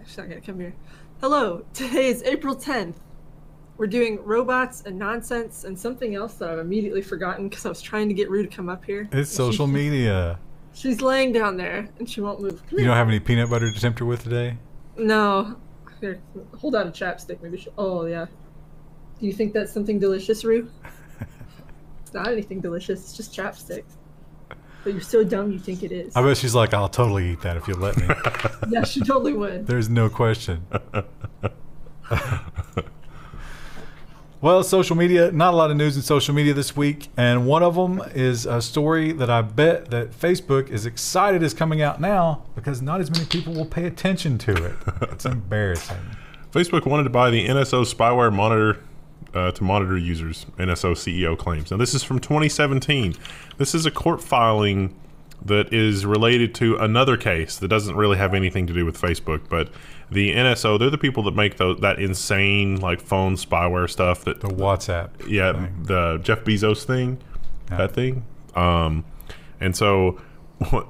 she's not gonna come here. Hello, today is April 10th. We're doing robots and nonsense and something else that I've immediately forgotten because I was trying to get Rue to come up here. It's social media. She's laying down there and she won't move. You don't have any peanut butter to tempt her with today? No. Here, hold on a chapstick. Maybe oh, yeah. Do you think that's something delicious, Rue? It's not anything delicious. It's just chapstick. But you're so dumb you think it is. I bet she's like, I'll totally eat that if you let me. Yeah, she totally would. There's no question. Well, social media, not a lot of news in social media this week. And one of them is a story that I bet that Facebook is excited is coming out now because not as many people will pay attention to it. It's embarrassing. Facebook wanted to buy the NSO spyware monitor to monitor users, NSO CEO claims. Now, this is from 2017. This is a court filing that is related to another case that doesn't really have anything to do with Facebook, but the NSO, they're the people that make that insane like phone spyware stuff. That the WhatsApp thing. The Jeff Bezos thing, that thing. And so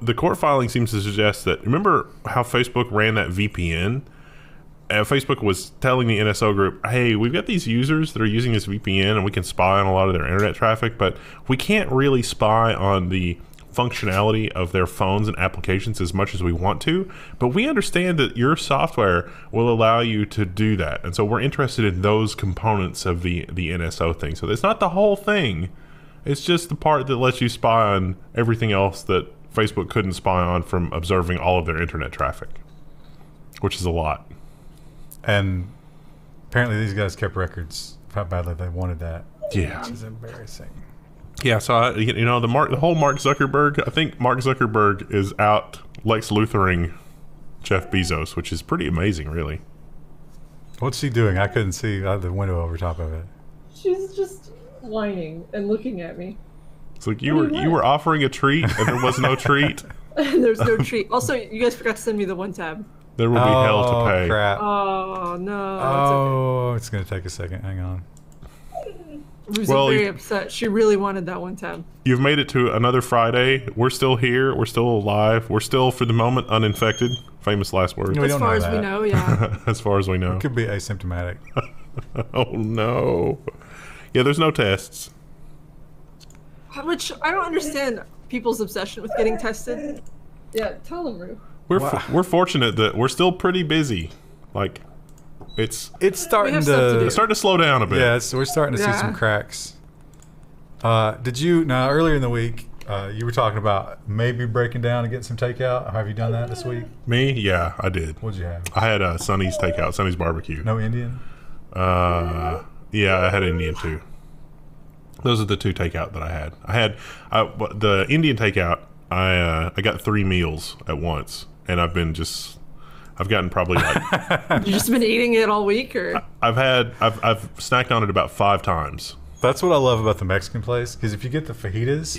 the court filing seems to suggest that, remember how Facebook ran that VPN? Facebook was telling the NSO group, hey, we've got these users that are using this VPN and we can spy on a lot of their internet traffic, but we can't really spy on the functionality of their phones and applications as much as we want to, but we understand that your software will allow you to do that. And so we're interested in those components of the NSO thing. So it's not the whole thing. It's just the part that lets you spy on everything else that Facebook couldn't spy on from observing all of their internet traffic, which is a lot. And apparently these guys kept records of how badly they wanted that. Yeah. Which is embarrassing. Yeah, so the whole Mark Zuckerberg, I think Mark Zuckerberg is out Lex Luthering Jeff Bezos, which is pretty amazing, really. What's she doing? I couldn't see out the window over top of it. She's just whining and looking at me. It's like you were offering a treat and there was no treat. There's no treat. Also, you guys forgot to send me the one tab. There will be hell to pay. Crap. Oh no. Oh, it's gonna take a second. Hang on. Rue's very upset. She really wanted that one tab. You've made it to another Friday. We're still here. We're still alive. We're still, for the moment, uninfected. Famous last words. As far as we know, yeah. As far as we know. It could be asymptomatic. Oh no. Yeah, there's no tests. Which I don't understand people's obsession with getting tested. Yeah, tell them, Rue. We're fortunate that we're still pretty busy. Like, it's starting to slow down a bit. Yeah, we're starting to see some cracks. Earlier in the week, you were talking about maybe breaking down and getting some takeout. Have you done that this week? Me? Yeah, I did. What'd you have? I had Sonny's takeout, Sonny's barbecue. No Indian? Yeah, I had Indian too. Those are the two takeout that I had. The Indian takeout. I got 3 meals at once, and I've gotten probably like. You just been eating it all week, or? I've snacked on it about 5 times. That's what I love about the Mexican place, because if you get the fajitas,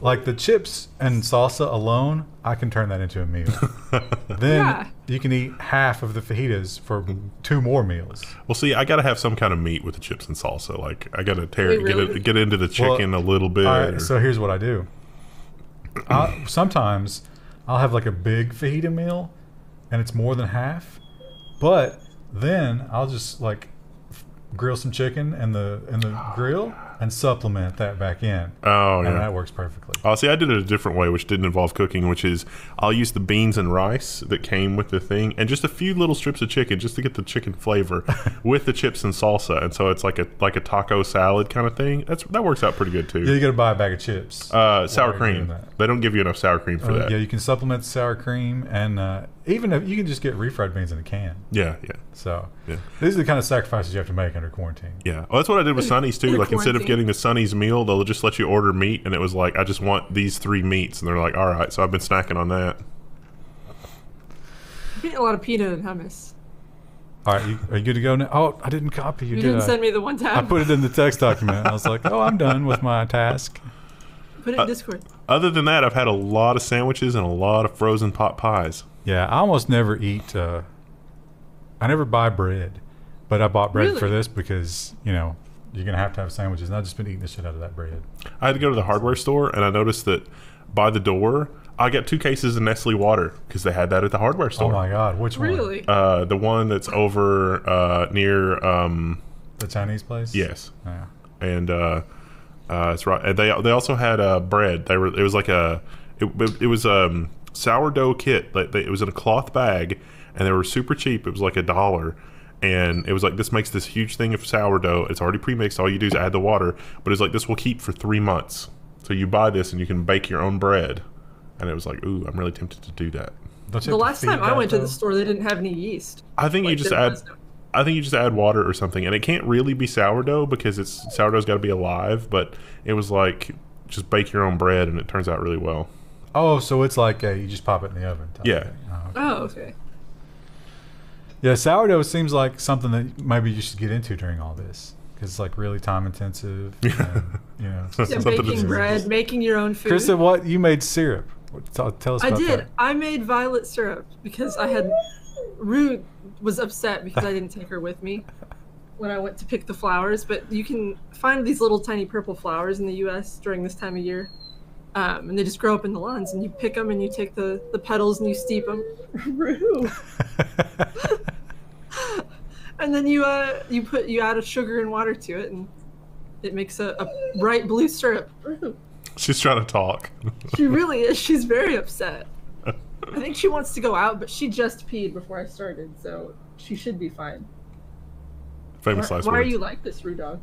like the chips and salsa alone, I can turn that into a meal. Then you can eat half of the fajitas for 2 more meals. Well, see, I got to have some kind of meat with the chips and salsa. Like, I got to get into the chicken a little bit. All right, so here's what I do. Sometimes I'll have like a big fajita meal, and it's more than half, but then I'll just like grill some chicken in the grill and supplement that back in. Oh, yeah. And that works perfectly. Oh, see, I did it a different way, which didn't involve cooking, which is I'll use the beans and rice that came with the thing and just a few little strips of chicken just to get the chicken flavor with the chips and salsa. And so it's like a taco salad kind of thing. That works out pretty good too. Yeah, you got to buy a bag of chips. Sour cream. They don't give you enough sour cream for that. Yeah, you can supplement the sour cream, and even if you can just get refried beans in a can. Yeah. So these are the kind of sacrifices you have to make under quarantine. Yeah. Well, that's what I did with Sonny's too. Like, instead of getting the Sonny's meal, they'll just let you order meat, and it was like, I just want these 3 meats, and they're like, all right. So I've been snacking on that. I'm eating a lot of pita and hummus. All right, are you good to go now? Oh, I didn't copy you. You didn't send me the one tab. I put it in the text document. I was like, oh, I'm done with my task. Put it in Discord. Other than that, I've had a lot of sandwiches and a lot of frozen pot pies. Yeah, I almost never eat. I never buy bread, but I bought bread for this because you're gonna have to have sandwiches, and I've just been eating the shit out of that bread. I had to go to the hardware store, and I noticed that by the door, I got 2 cases of Nestle water because they had that at the hardware store. Oh my God, which one? Really? The one that's over near The Chinese place? yes, Yeah. and it's right. And they also had bread. It was like it was sourdough kit. Like it was in a cloth bag, and they were super cheap. It was like $1. And it was like, this makes this huge thing of sourdough. It's already pre-mixed. All you do is add the water. But it's like, this will keep for 3 months. So you buy this and you can bake your own bread. And it was like, ooh, I'm really tempted to do that. Don't you The have to last feed time I that, went to though? the store, they didn't have any yeast. I think you just there add. was no- I think you just add water or something, and it can't really be sourdough because sourdough's got to be alive. But it was like, just bake your own bread, and it turns out really well. Oh, so it's like you just pop it in the oven. type Yeah. thing. Oh, okay. Oh, okay. Yeah, sourdough seems like something that maybe you should get into during all this because it's like really time intensive. And, you know, it's Yeah, Something baking that's- bread, making your own food. Krista, what you made syrup? Tell us I about did. that. I made violet syrup because Rue was upset because I didn't take her with me when I went to pick the flowers. But you can find these little tiny purple flowers in the U.S. during this time of year. And they just grow up in the lawns, and you pick them and you take the petals and you steep them. Rue. And then you add a sugar and water to it, and it makes a bright blue syrup. Rue. She's trying to talk. She really is. She's very upset. I think she wants to go out, but she just peed before I started, so she should be fine. Famous last Why are words. you like this, Rue Dog?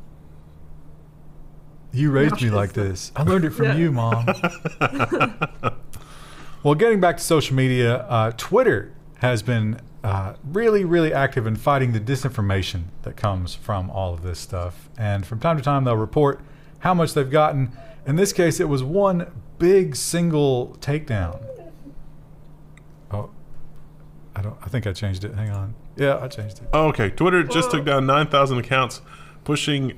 You raised me Nauseous. like this. I learned it from Yeah. you, Mom. Well, getting back to social media, Twitter has been really, really active in fighting the disinformation that comes from all of this stuff. And from time to time, they'll report how much they've gotten. In this case, it was one big single takedown. Oh, I think I changed it. Hang on. Yeah, I changed it. Oh, okay. Twitter just took down 9,000 accounts pushing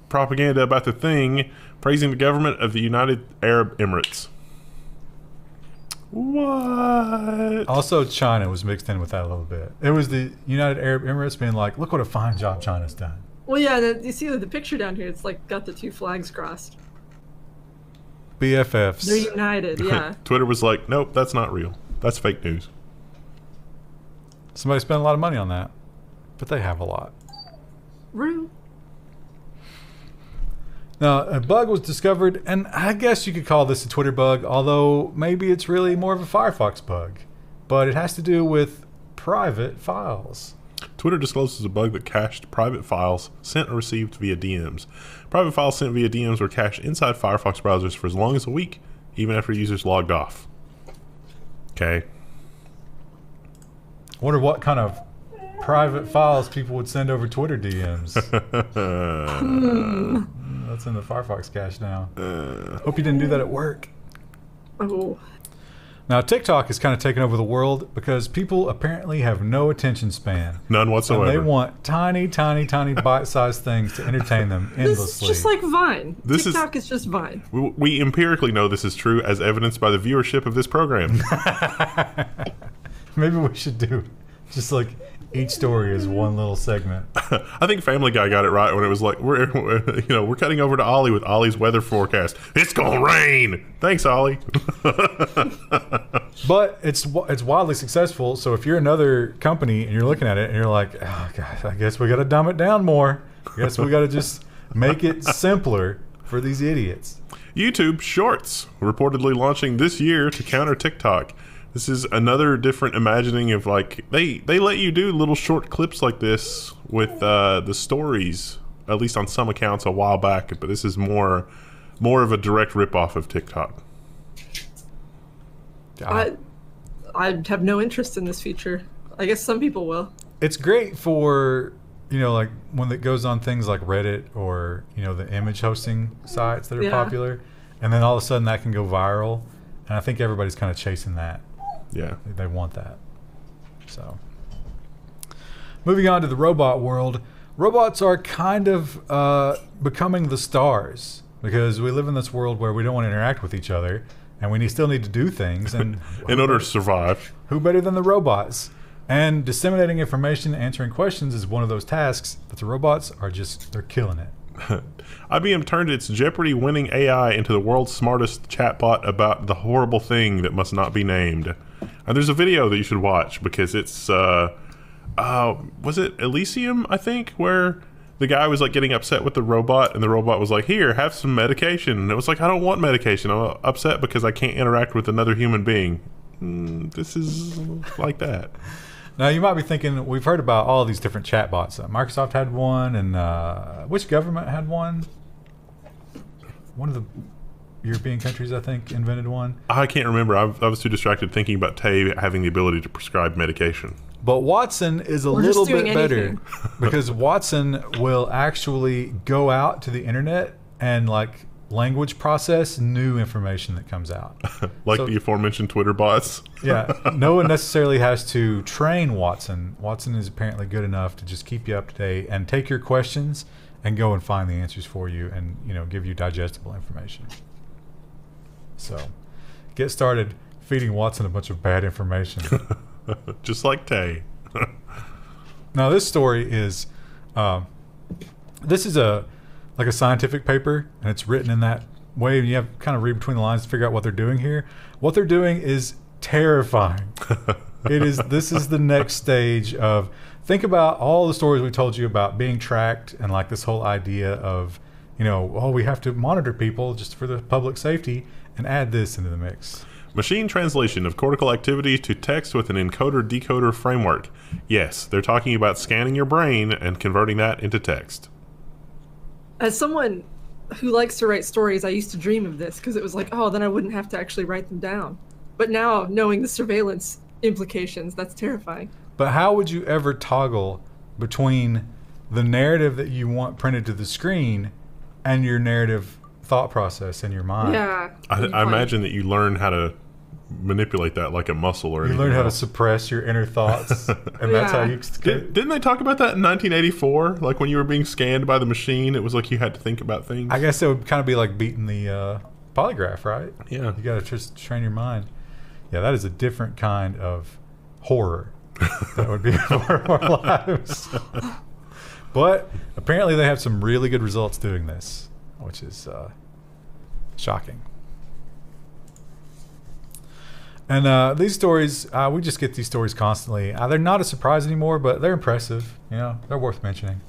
propaganda about the thing, praising the government of the United Arab Emirates. What? Also, China was mixed in with that a little bit. It was the United Arab Emirates being like, look what a fine job China's done. Well, yeah, you see the picture down here? It's like got the 2 flags crossed. BFFs. They're united, yeah. Twitter was like, nope, that's not real. That's fake news. Somebody spent a lot of money on that, but they have a lot. Rue. Now, a bug was discovered, and I guess you could call this a Twitter bug, although maybe it's really more of a Firefox bug. But it has to do with private files. Twitter discloses a bug that cached private files sent or received via DMs. Private files sent via DMs were cached inside Firefox browsers for as long as a week, even after users logged off. Okay. Wonder what kind of private files people would send over Twitter DMs. That's in the Firefox cache now. Hope you didn't do that at work. Oh. Now, TikTok is kind of taking over the world because people apparently have no attention span. None whatsoever. And they want tiny, tiny, tiny bite-sized things to entertain them endlessly. This is just like Vine. This is- TikTok is just Vine. We empirically know this is true as evidenced by the viewership of this program. Maybe we should do just like each story is one little segment. I think Family Guy got it right when it was like, we're cutting over to Ollie with Ollie's weather forecast. It's gonna rain. Thanks, Ollie. But it's wildly successful. So if you're another company and you're looking at it and you're like, oh gosh, I guess we got to dumb it down more. I guess we got to just make it simpler for these idiots. YouTube Shorts reportedly launching this year to counter TikTok. This is another different imagining of like they let you do little short clips like this with the stories, at least on some accounts a while back. But this is more of a direct ripoff of TikTok. I have no interest in this feature. I guess some people will. It's great for, like when it goes on things like Reddit or, the image hosting sites that are Yeah. popular. And then all of a sudden that can go viral. And I think everybody's kind of chasing that. Yeah. They want that. So, moving on to the robot world. Robots are kind of becoming the stars because we live in this world where we don't want to interact with each other. And we still need to do things. And In order to survive. who better than the robots? And disseminating information, answering questions is one of those tasks that the robots are they're killing it. IBM turned its Jeopardy-winning AI into the world's smartest chatbot about the horrible thing that must not be named. And there's a video that you should watch because it's, was it Elysium, I think, where the guy was like getting upset with the robot and the robot was like, here, have some medication. And it was like, I don't want medication. I'm upset because I can't interact with another human being. This is like that. Now, you might be thinking, we've heard about all these different chatbots. Microsoft had one, and which government had one? One of the European countries, I think, invented one. I can't remember. I was too distracted thinking about Tay having the ability to prescribe medication. But Watson is a little bit better because Watson will actually go out to the internet and like language process new information that comes out. Like the aforementioned Twitter bots. Yeah. No one necessarily has to train Watson. Watson is apparently good enough to just keep you up to date and take your questions and go and find the answers for you and, you know, give you digestible information. So get started feeding Watson a bunch of bad information. Just like Tay. Now this story is, this is like a scientific paper, and it's written in that way, and you have to kind of read between the lines to figure out what they're doing here. What they're doing is terrifying. This is the next stage of, think about all the stories we told you about being tracked and like this whole idea of, you know, oh, we have to monitor people just for the public safety, and add this into the mix. Machine translation of cortical activity to text with an encoder-decoder framework. Yes, they're talking about scanning your brain and converting that into text. As someone who likes to write stories, I used to dream of this because it was like, oh, then I wouldn't have to actually write them down. But now, knowing the surveillance implications, that's terrifying. But how would you ever toggle between the narrative that you want printed to the screen and your narrative thought process in your mind? Yeah. I imagine that you learn how to manipulate that like a muscle or anything. You learn how to suppress your inner thoughts, and that's how you... Didn't they talk about that in 1984? Like when you were being scanned by the machine, it was like you had to think about things? I guess it would kind of be like beating the polygraph, right? Yeah. You got to just train your mind. Yeah, that is a different kind of horror that would be for our lives. But apparently they have some really good results doing this, which is shocking. And these stories, we just get these stories constantly. They're not a surprise anymore, but they're impressive. You know, they're worth mentioning.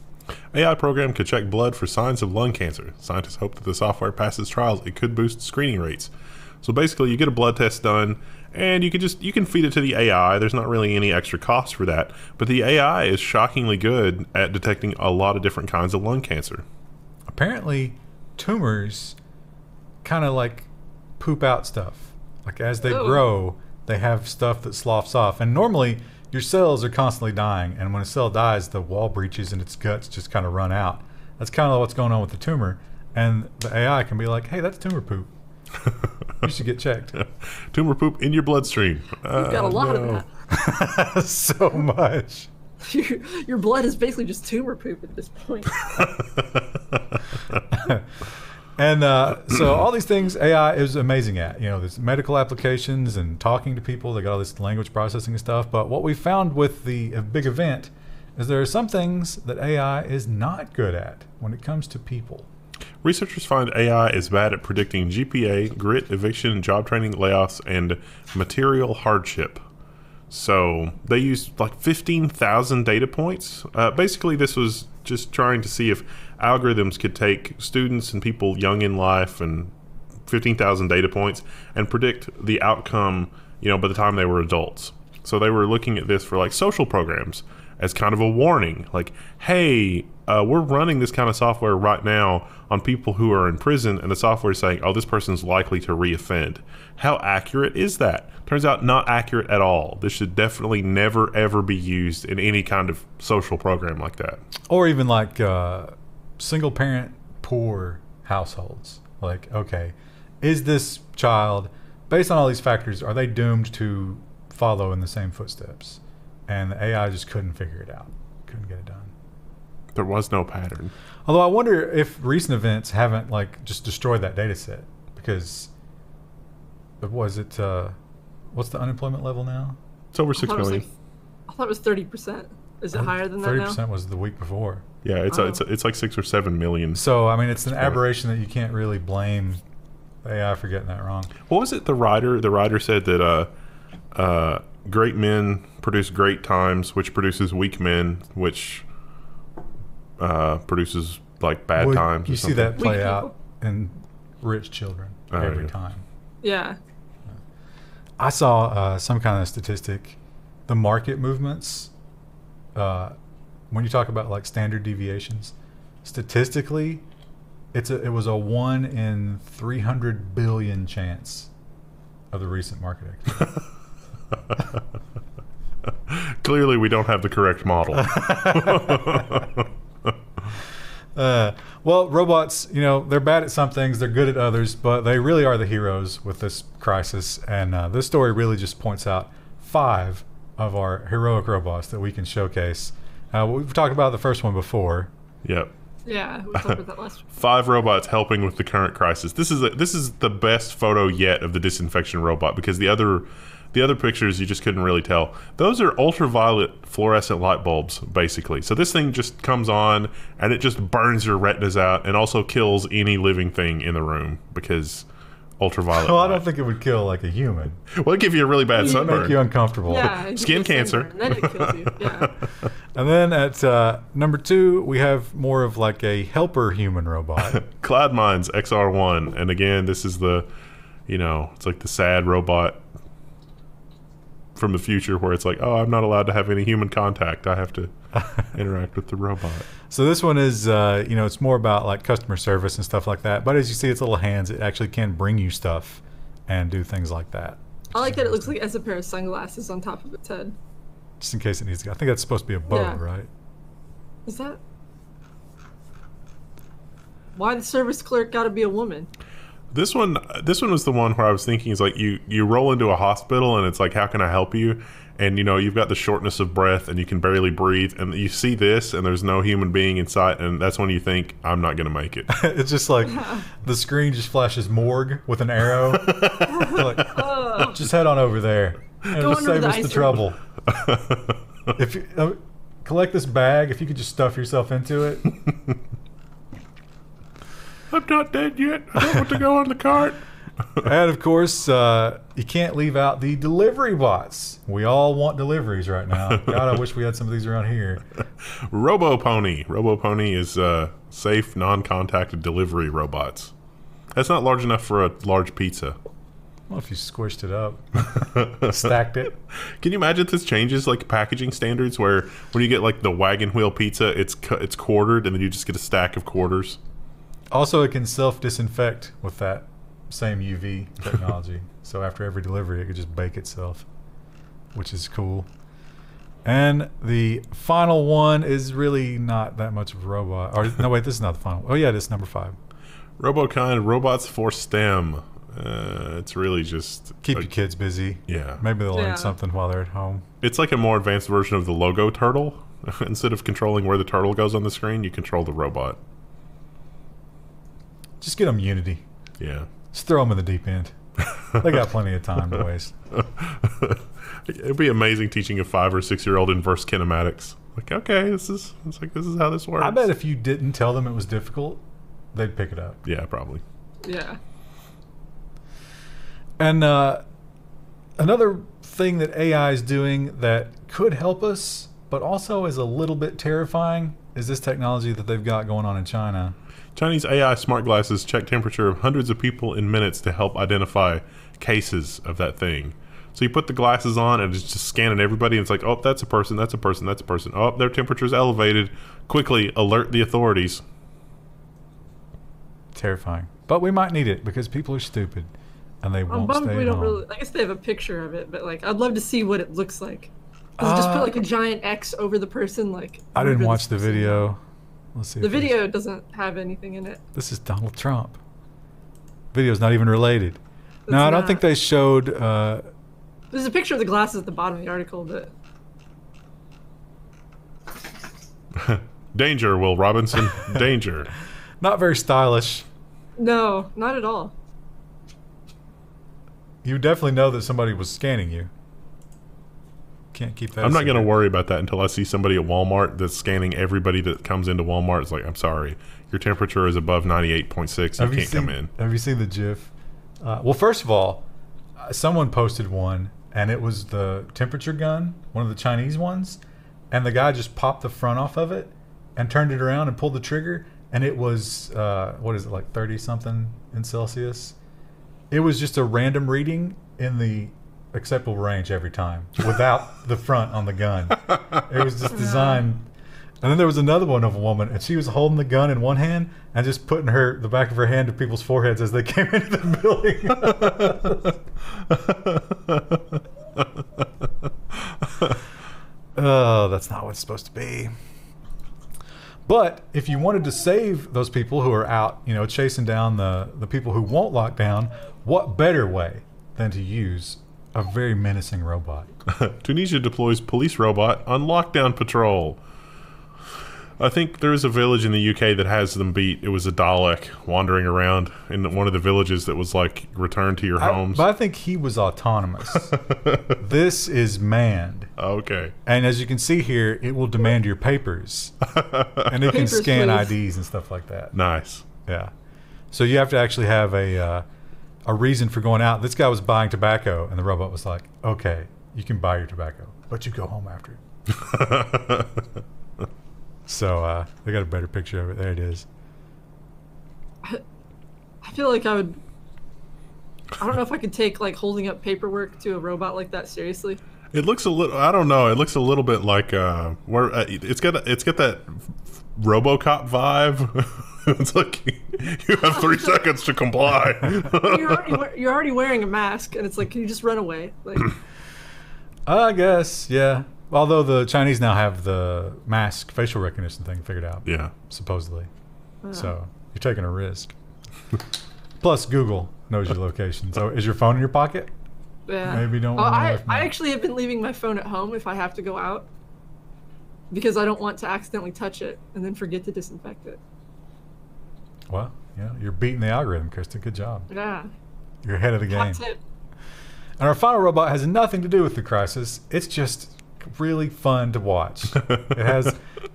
AI program could check blood for signs of lung cancer. Scientists hope that the software passes trials. It could boost screening rates. So basically, you get a blood test done, and you can feed it to the AI. There's not really any extra cost for that. But the AI is shockingly good at detecting a lot of different kinds of lung cancer. Apparently, tumors kind of like poop out stuff. Like as they grow, they have stuff that sloughs off. And normally your cells are constantly dying. And when a cell dies, the wall breaches and its guts just kind of run out. That's kind of what's going on with the tumor. And the AI can be like, hey, that's tumor poop. You should get checked. Tumor poop in your bloodstream. You've got a lot of that. So much. Your blood is basically just tumor poop at this point. And so all these things AI is amazing at. You know, there's medical applications and talking to people. They got all this language processing and stuff. But what we found with the big event is there are some things that AI is not good at when it comes to people. Researchers find AI is bad at predicting GPA, grit, eviction, job training, layoffs, and material hardship. So they used like 15,000 data points. Basically, this was just trying to see if algorithms could take students and people young in life and 15,000 data points and predict the outcome, you know, by the time they were adults. So they were looking at this for like social programs as kind of a warning, like, hey, we're running this kind of software right now on people who are in prison, and the software is saying, oh, this person's likely to reoffend. How accurate is that? Turns out not accurate at all. This should definitely never, ever be used in any kind of social program like that. Or even like single parent poor households. Like, okay, is this child, based on all these factors, are they doomed to follow in the same footsteps? And the AI just couldn't figure it out. Couldn't get it done. There was no pattern. Although I wonder if recent events haven't like just destroyed that data set, because was it what's the unemployment level now? It's over 6 million. I thought it was 30%. Is it higher than that now? 30% was the week before. Yeah, it's like 6 or 7 million. So I mean, it's an aberration that you can't really blame AI for getting that wrong. What was it? The writer said that great men produce great times, which produces weak men, which produces like bad times. You see that play out in rich children every time. Yeah. I saw some kind of statistic. The market movements, when you talk about like standard deviations, statistically, it was a 1 in 300 billion chance of the recent market activity. Clearly, we don't have the correct model. Well, robots, they're bad at some things, they're good at others, but they really are the heroes with this crisis. And this story really just points out 5 of our heroic robots that we can showcase. We've talked about the first one before. Yep. Yeah, we talked about that last one. 5 robots helping with the current crisis. This is the best photo yet of the disinfection robot, because the other pictures you just couldn't really tell. Those are ultraviolet fluorescent light bulbs, basically. So this thing just comes on and it just burns your retinas out and also kills any living thing in the room, because ultraviolet Well, I light. don't think it would kill like a human. Well, it'd give you a really bad It'd sunburn. make you uncomfortable. Yeah, Skin cancer. And then it kills you. Yeah. And then at number 2, we have more of like a helper human robot. Cloudminds XR1. And again, this is the, it's like the sad robot from the future where it's like, oh, I'm not allowed to have any human contact. I have to interact with the robot. So this one is, it's more about like customer service and stuff like that. But as you see its little hands, it actually can bring you stuff and do things like that. I like that it looks like it has a pair of sunglasses on top of its head. Just in case it needs to go. I think that's supposed to be a bow, Yeah. right? Is that? Why the service clerk gotta be a woman? This one was the one where I was thinking is like you roll into a hospital and it's like, how can I help you? And you've got the shortness of breath and you can barely breathe, and you see this and there's no human being in sight, and that's when you think, I'm not gonna make it. It's just like the screen just flashes morgue with an arrow. Like, just head on over there. And Go just under save the us the ice trouble. If you collect this bag, if you could just stuff yourself into it. I'm not dead yet. I don't want to go on the cart. And of course, you can't leave out the delivery bots. We all want deliveries right now. God, I wish we had some of these around here. RoboPony. RoboPony is safe, non-contacted delivery robots. That's not large enough for a large pizza. Well, if you squished it up, stacked it. Can you imagine if this changes like packaging standards, where when you get like the wagon wheel pizza, it's quartered and then you just get a stack of quarters? Also, it can self-disinfect with that same UV technology. So after every delivery, it could just bake itself, which is cool. And the final one is really not that much of a robot. Or no, wait, this is not the final. Oh yeah, this is number 5. RoboKind Robots for STEM. It's really just Keep your kids busy. Yeah. Maybe they'll learn Yeah. something while they're at home. It's like a more advanced version of the logo turtle. Instead of controlling where the turtle goes on the screen, you control the robot. Just get them Unity. Yeah. Just throw them in the deep end. They got plenty of time to waste. It'd be amazing teaching a 5 or 6-year-old inverse kinematics. Like, okay, this is how this works. I bet if you didn't tell them it was difficult, they'd pick it up. Yeah, probably. Yeah. And another thing that AI is doing that could help us, but also is a little bit terrifying, is this technology that they've got going on in China. Chinese AI smart glasses check temperature of hundreds of people in minutes to help identify cases of that thing. So you put the glasses on and it's just scanning everybody, and it's like, oh, that's a person, that's a person, that's a person. Oh, their temperature's elevated. Quickly alert the authorities. Terrifying. But we might need it because people are stupid and they I'm won't bummed stay we at don't home. really. I guess they have a picture of it, but like, I'd love to see what it looks like. Does it just put like a giant X over the person? Like, I didn't whoever watch this the person is? video. Let's see. The if there's- video doesn't have anything in it. This is Donald Trump. Video's not even related. No, It's I don't not. think they showed. There's a picture of the glasses at the bottom of the article, but Danger, Will Robinson. Danger. Not very stylish. no, not at all. You definitely know that somebody was scanning you. Can't keep that. I'm not going to worry about that until I see somebody at Walmart that's scanning everybody that comes into Walmart. It's like, I'm sorry, your temperature is above 98.6. You can't come in. Have you seen the GIF? Well, first of all, someone posted one, and it was the temperature gun, one of the Chinese ones, and the guy just popped the front off of it and turned it around and pulled the trigger, and it was, what is it, like 30-something in Celsius? It was just a random reading in the acceptable range every time without the front on the gun. It was just designed. And then there was another one of a woman, and she was holding the gun in one hand and just putting the back of her hand to people's foreheads as they came into the building. Oh, that's not what it's supposed to be. But if you wanted to save those people who are out, chasing down the people who won't lock down, what better way than to use a very menacing robot? Tunisia deploys police robot on lockdown patrol. I think there is a village in the UK that has them beat. It was a Dalek wandering around in one of the villages that was like, return to your homes. But I think he was autonomous. This is manned. Okay. And as you can see here, it will demand your papers. And it can scan IDs and stuff like that. Nice. Yeah. So you have to actually have a reason for going out. This guy was buying tobacco, and the robot was like, okay, you can buy your tobacco, but you go home after it. So they got a better picture of it. There it is. I feel like I don't know if I could take like holding up paperwork to a robot like that seriously. It looks a little, I don't know, it looks a little bit like where it's got that RoboCop vibe. It's like you have 3 seconds to comply. You're already wearing a mask, and it's like, can you just run away? Like, I guess, yeah. Although the Chinese now have the mask facial recognition thing figured out. Yeah. Supposedly. So you're taking a risk. Plus, Google knows your location. So is your phone in your pocket? Yeah. Maybe don't. I actually have been leaving my phone at home if I have to go out, because I don't want to accidentally touch it and then forget to disinfect it. Well, yeah, you're beating the algorithm, Kristen. Good job. Yeah. You're ahead of the game. Hot tip. And our final robot has nothing to do with the crisis. It's just really fun to watch.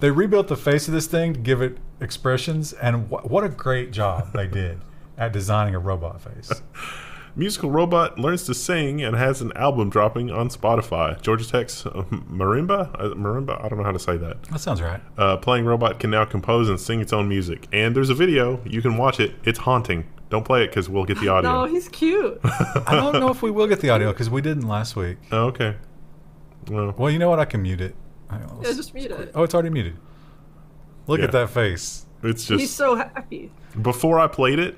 They rebuilt the face of this thing to give it expressions, and what a great job they did at designing a robot face. Musical robot learns to sing and has an album dropping on Spotify. Georgia Tech's Marimba? I don't know how to say that. That sounds right. Playing robot can now compose and sing its own music. And there's a video. You can watch it. It's haunting. Don't play it because we'll get the audio. No, he's cute. I don't know if we will get the audio because we didn't last week. Oh, okay. Well, you know what? I can mute it. Yeah, just mute it. Oh, it's already muted. Look at that face. It's just. He's so happy. Before I played it,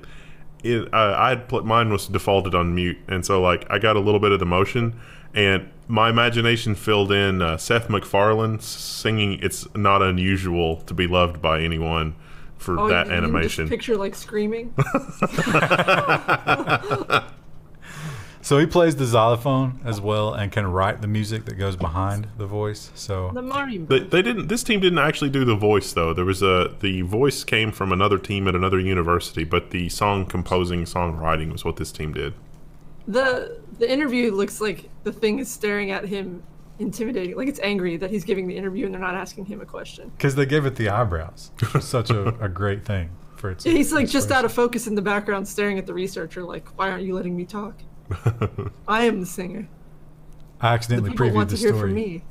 mine was defaulted on mute, and so like I got a little bit of the motion, and my imagination filled in Seth MacFarlane singing "It's Not Unusual to Be Loved by Anyone" for that animation. Just picture like screaming. So he plays the xylophone as well and can write the music that goes behind the voice. So the marimba. They didn't. This team didn't actually do the voice though. There was the voice came from another team at another university, but the songwriting was what this team did. The interview looks like the thing is staring at him, intimidating. Like it's angry that he's giving the interview and they're not asking him a question. Because they gave it the eyebrows, which was such a great thing for its. He's like just out of focus in the background, staring at the researcher. Like, why aren't you letting me talk? I am the singer. I accidentally the people previewed want the to hear story. from me.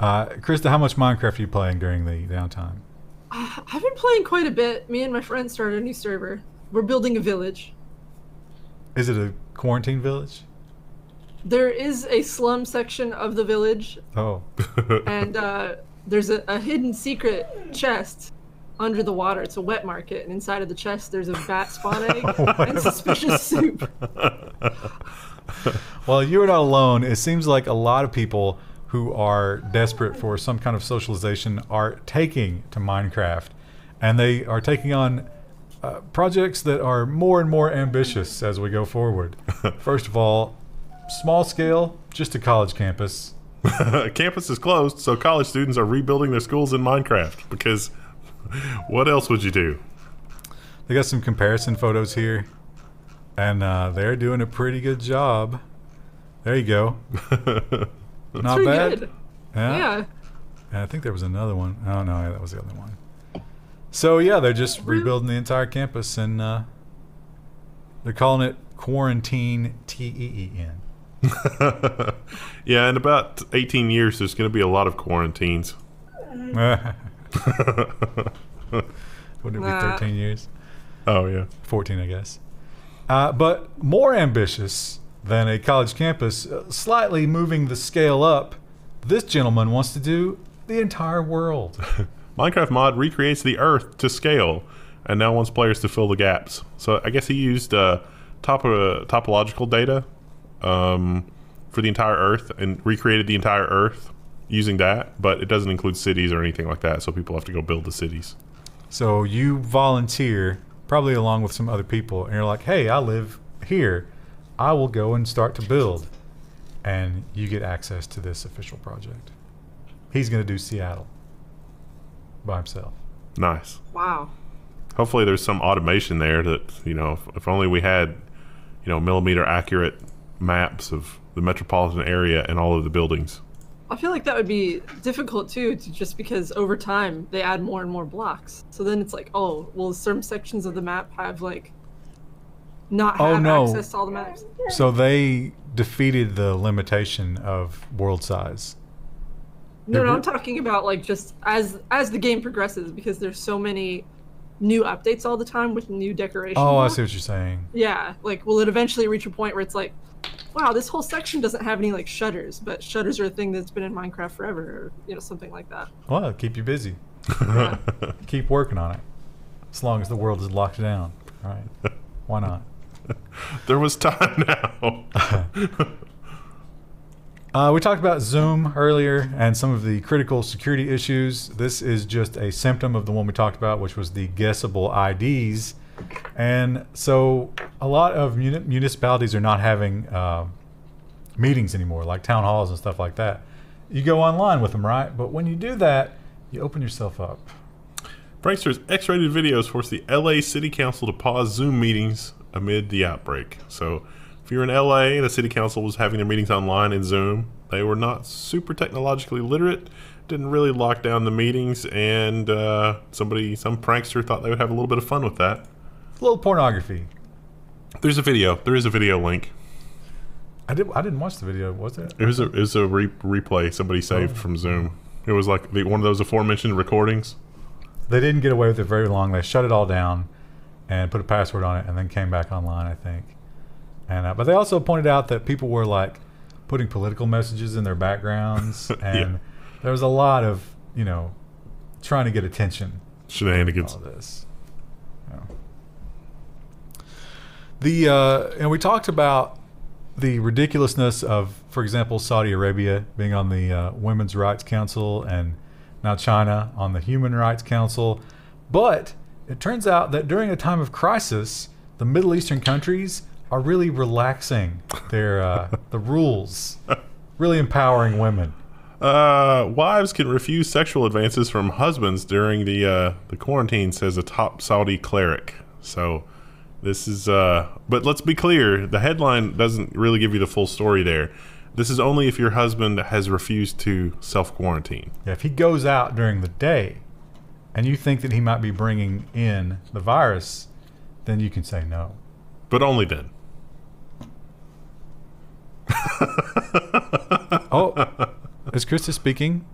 Krista, how much Minecraft are you playing during the downtime? I've been playing quite a bit. Me and my friends started a new server. We're building a village. Is it a quarantine village? There is a slum section of the village. Oh. And there's a hidden secret chest under the water. It's a wet market, and inside of the chest there's a bat spawn egg and suspicious soup. Well, you're not alone. It seems like a lot of people who are desperate for some kind of socialization are taking to Minecraft, and they are taking on projects that are more and more ambitious as we go forward. First of all, small scale, just a college campus. Campus is closed, so college students are rebuilding their schools in Minecraft because what else would you do? They got some comparison photos here, and they're doing a pretty good job. There you go. Not pretty bad. good. Yeah. Yeah. And I think there was another one. Oh no, that was the other one. So yeah, they're just rebuilding the entire campus, and they're calling it Quarantine TEEN. Yeah, in about 18 years, there's going to be a lot of quarantines. Wouldn't it be 13 years? Oh, yeah. 14, I guess. But more ambitious than a college campus, slightly moving the scale up, this gentleman wants to do the entire world. Minecraft mod recreates the Earth to scale and now wants players to fill the gaps. So I guess he used topological data for the entire Earth and recreated the entire Earth using that, but it doesn't include cities or anything like that, so people have to go build the cities. So you volunteer, probably along with some other people, and you're like, hey, I live here. I will go and start to build. And you get access to this official project. He's going to do Seattle by himself. Nice. Wow. Hopefully there's some automation there that, if only we had, millimeter accurate maps of the metropolitan area and all of the buildings. I feel like that would be difficult too, just because over time they add more and more blocks. So then it's like, oh, will certain sections of the map have not have access to all the maps? So they defeated the limitation of world size. No, I'm talking about just as the game progresses, because there's so many new updates all the time with new decorations. Oh, I see what you're saying. Yeah, will it eventually reach a point where it's like, wow, this whole section doesn't have any shutters, but shutters are a thing that's been in Minecraft forever, or something like that. Well, keep you busy. Yeah. Keep working on it. As long as the world is locked down. All right. Why not? There was time now. We talked about Zoom earlier and some of the critical security issues. This is just a symptom of the one we talked about, which was the guessable IDs. And so a lot of municipalities are not having meetings anymore, like town halls and stuff like that. You go online with them, right? But when you do that, you open yourself up. Pranksters' X-rated videos forced the LA City Council to pause Zoom meetings amid the outbreak. So if you're in LA, the City Council was having their meetings online in Zoom. They were not super technologically literate, didn't really lock down the meetings, and some prankster thought they would have a little bit of fun with that. A little pornography. There's a video. There is a video link. I didn't watch the video. Was it? It was a replay somebody saved from Zoom. It was like one of those aforementioned recordings. They didn't get away with it very long. They shut it all down and put a password on it, and then came back online, I think. And but they also pointed out that people were putting political messages in their backgrounds, and there was a lot of trying to get attention. Shenanigans. All this. And we talked about the ridiculousness of, for example, Saudi Arabia being on the Women's Rights Council, and now China on the Human Rights Council. But it turns out that during a time of crisis, the Middle Eastern countries are really relaxing their the rules, really empowering women. Wives can refuse sexual advances from husbands during the quarantine, says a top Saudi cleric. So this is, but let's be clear, the headline doesn't really give you the full story there. This is only if your husband has refused to self-quarantine. Yeah, if he goes out during the day and you think that he might be bringing in the virus, then you can say no. But only then. Oh, is Krista speaking?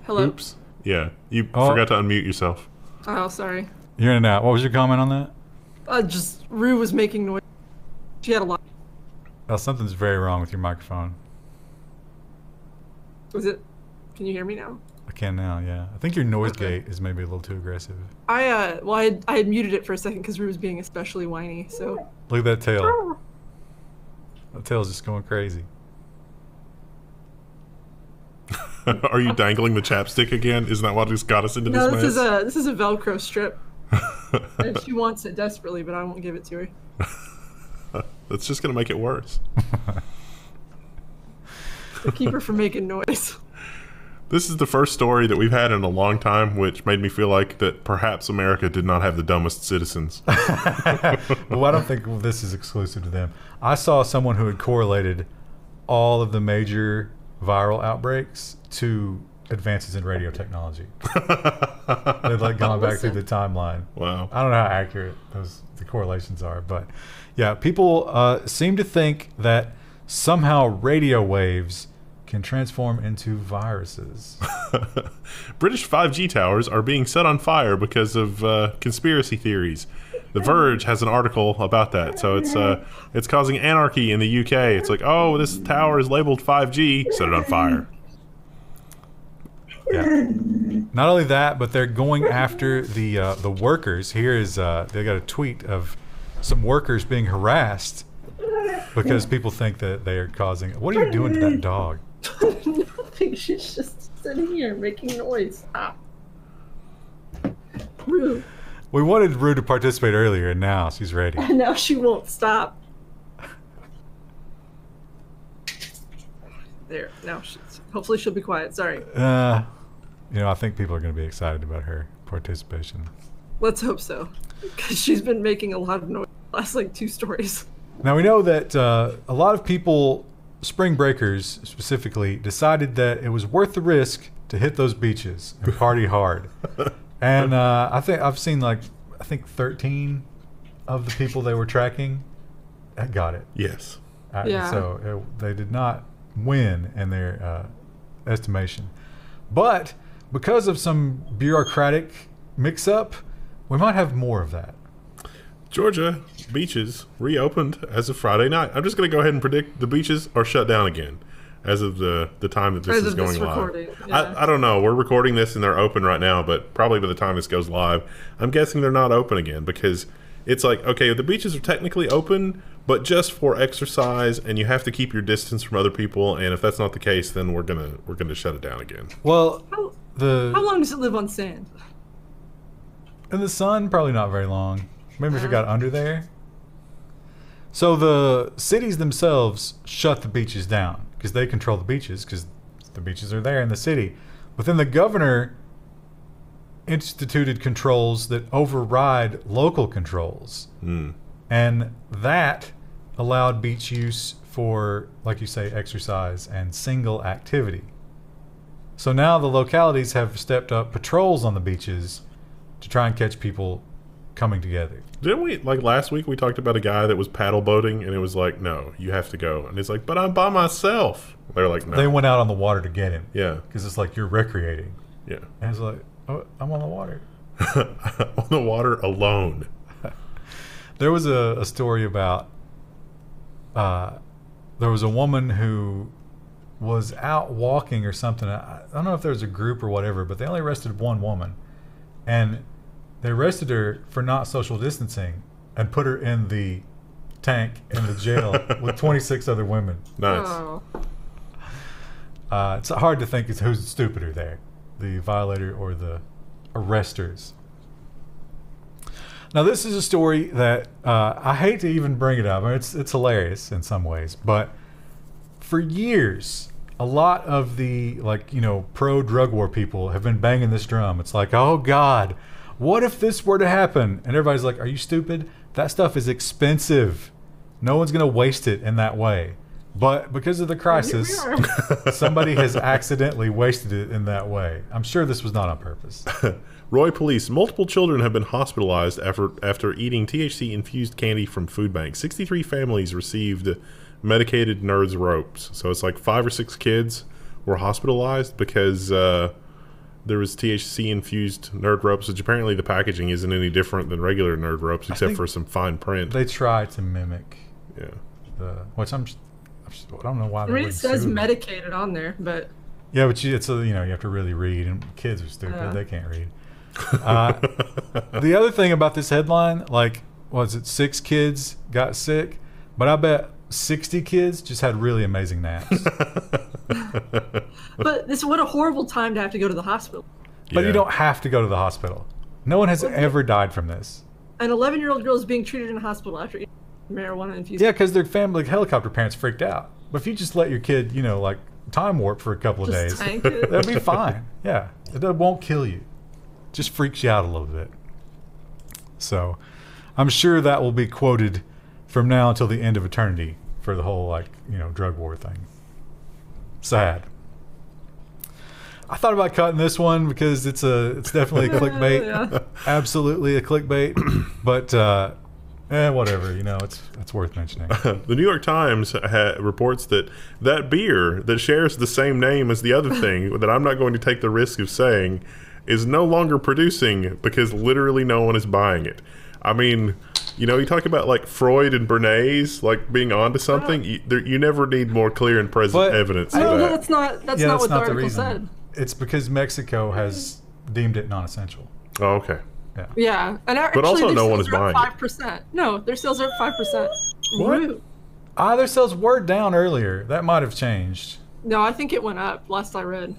Hello? Oops. Yeah, you forgot to unmute yourself. Oh, sorry. You're in and out. What was your comment on that? Just Rue was making noise. She had a lot. Oh, something's very wrong with your microphone. Was it? Can you hear me now? I can now, yeah. I think your noise gate is maybe a little too aggressive. I had muted it for a second because Rue was being especially whiny, so. Look at that tail. That tail's just going crazy. Are you dangling the chapstick again? Isn't that what just got us into this mess? No, this is a Velcro strip. And she wants it desperately, but I won't give it to her. That's just going to make it worse. To keep her from making noise. This is the first story that we've had in a long time, which made me feel like that perhaps America did not have the dumbest citizens. Well, I don't think this is exclusive to them. I saw someone who had correlated all of the major viral outbreaks to advances in radio technology. They've like gone back through the timeline. Wow. I don't know how accurate the correlations are, but yeah, people seem to think that somehow radio waves can transform into viruses. British 5G towers are being set on fire because of conspiracy theories. The Verge has an article about that. So it's causing anarchy in the UK. It's like, oh, this tower is labeled 5G, set it on fire. Yeah. Not only that, but they're going after the workers. Here is they got a tweet of some workers being harassed because people think that they are causing. What are you doing to that dog? Nothing. She's just sitting here making noise. Stop. Rue. We wanted Rue to participate earlier, and now she's ready. And now she won't stop. There. Now hopefully she'll be quiet. Sorry. I think people are going to be excited about her participation. Let's hope so, because she's been making a lot of noise the last 2 stories. Now we know that a lot of people, spring breakers specifically, decided that it was worth the risk to hit those beaches and party hard. And I think I've seen 13 of the people they were tracking got it. Yes. Yeah. So they did not win in their estimation. But because of some bureaucratic mix-up, we might have more of that. Georgia beaches reopened as of Friday night. I'm just going to go ahead and predict the beaches are shut down again as of the time that this is going live. Yeah. I don't know. We're recording this and they're open right now, but probably by the time this goes live, I'm guessing they're not open again because it's like, okay, the beaches are technically open, but just for exercise, and you have to keep your distance from other people. And if that's not the case, then we're gonna shut it down again. Well, how long does it live on sand? In the sun, probably not very long. Maybe if it got under there. So the cities themselves shut the beaches down because they control the beaches because the beaches are there in the city. But then the governor instituted controls that override local controls. And that allowed beach use for, like you say, exercise and single activity. So now the localities have stepped up patrols on the beaches to try and catch people coming together. Didn't we, last week we talked about a guy that was paddle boating and it was like, no, you have to go. And he's like, but I'm by myself. They're like, no. They went out on the water to get him. Yeah. Because it's like you're recreating. Yeah. And it's like, oh, I'm on the water. On the water alone. There was a story about there was a woman who was out walking or something. I don't know if there was a group or whatever, but they only arrested one woman. And they arrested her for not social distancing and put her in the tank in the jail with 26 other women. Nice. Oh. It's hard to think who's stupider there, the violator or the arresters. Now, this is a story that I hate to even bring it up. I mean, it's hilarious in some ways, but for years, a lot of the pro-drug war people have been banging this drum. It's like, oh God, what if this were to happen? And everybody's like, are you stupid? That stuff is expensive. No one's going to waste it in that way. But because of the crisis, somebody has accidentally wasted it in that way. I'm sure this was not on purpose. Roy Police. Multiple children have been hospitalized after eating THC-infused candy from food banks. 63 families received medicated nerds ropes. So it's like 5 or 6 kids were hospitalized because there was THC-infused nerd ropes, which apparently the packaging isn't any different than regular nerd ropes, except for some fine print. They try to mimic. Yeah. Which I don't know why. I mean, it says medicated on there, but yeah, but you have to really read, and kids are stupid; they can't read. The other thing about this headline, was it 6 kids got sick? But I bet 60 kids just had really amazing naps. But what a horrible time to have to go to the hospital. But you don't have to go to the hospital. No one has ever died from this. An 11-year-old girl is being treated in a hospital after eating marijuana infused. Yeah, because their family helicopter parents freaked out. But if you just let your kid, time warp for a couple of days, that'd be fine. Yeah, it won't kill you. It just freaks you out a little bit. So, I'm sure that will be quoted from now until the end of eternity for the whole drug war thing. Sad. I thought about cutting this one because it's definitely a clickbait. Yeah. Absolutely a clickbait. But whatever. It's worth mentioning. The New York Times reports that beer that shares the same name as the other thing that I'm not going to take the risk of saying is no longer producing because literally no one is buying it. I mean, you talk about like Freud and Bernays like being onto something. You never need more clear and present evidence of No, that. that's not what the article said. It's because Mexico has deemed it non-essential. Oh, okay. Yeah, and But also no one is buying it. 5%. No, their sales are up 5%. What? Rude. Their sales were down earlier. That might have changed. No, I think it went up last I read.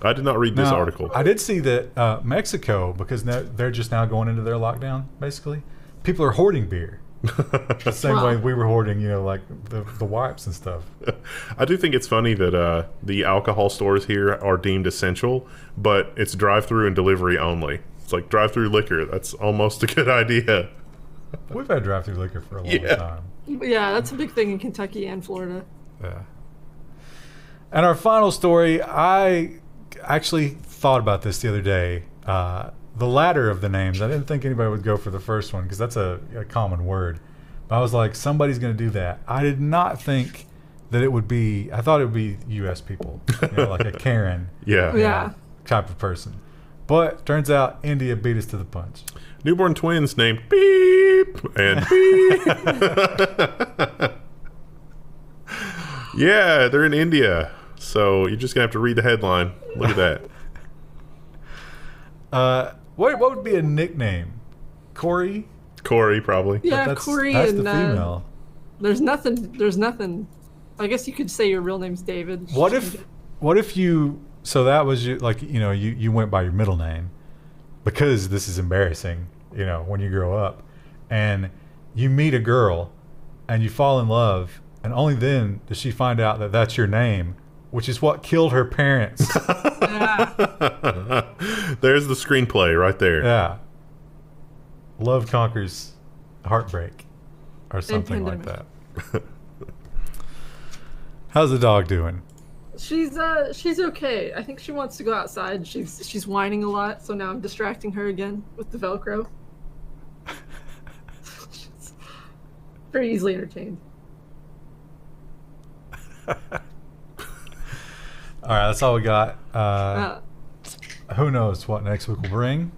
I did not read this article. I did see that Mexico, because they're just now going into their lockdown, basically, people are hoarding beer. The same way we were hoarding, like the wipes and stuff. I do think it's funny that the alcohol stores here are deemed essential, but it's drive-through and delivery only. It's like drive-through liquor. That's almost a good idea. We've had drive-through liquor for a long time. Yeah, that's a big thing in Kentucky and Florida. Yeah. And our final story, I actually thought about this the other day. The latter of the names, I didn't think anybody would go for the first one because that's a common word. But I was like, somebody's going to do that. I did not think that it would be, I thought it would be U.S. people, like a Karen type of person. But turns out India beat us to the punch. Newborn twins named Beep and Beep. Yeah, they're in India. So you're just going to have to read the headline. Look at that. What would be a nickname? Corey, probably. Yeah, Corey that's and the female. There's nothing. I guess you could say your real name's David. What if you? So that was you, like you went by your middle name, because this is embarrassing. When you grow up, and you meet a girl, and you fall in love, and only then does she find out that that's your name, which is what killed her parents. There's the screenplay right there. Yeah. Love conquers heartbreak, or something like that. How's the dog doing? She's okay. I think she wants to go outside. She's whining a lot, so now I'm distracting her again with the Velcro. She's very easily entertained. All right, that's all we got. Who knows what next week will bring?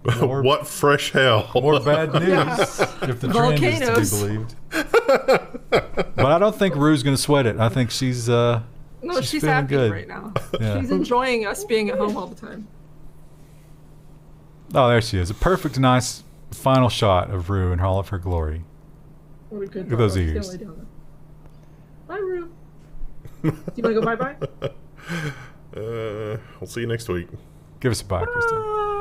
What fresh hell? More bad news, if the trend is to be believed. But I don't think Rue's going to sweat it. I think she's she's feeling happy good right now. Yeah. She's enjoying us being at home all the time. Oh, there she is. A perfect, nice final shot of Rue in all of her glory. What a good Look at those dog. ears. Bye, Rue. Do you want to go bye-bye? We'll see you next week. Give us a bye, Kristen.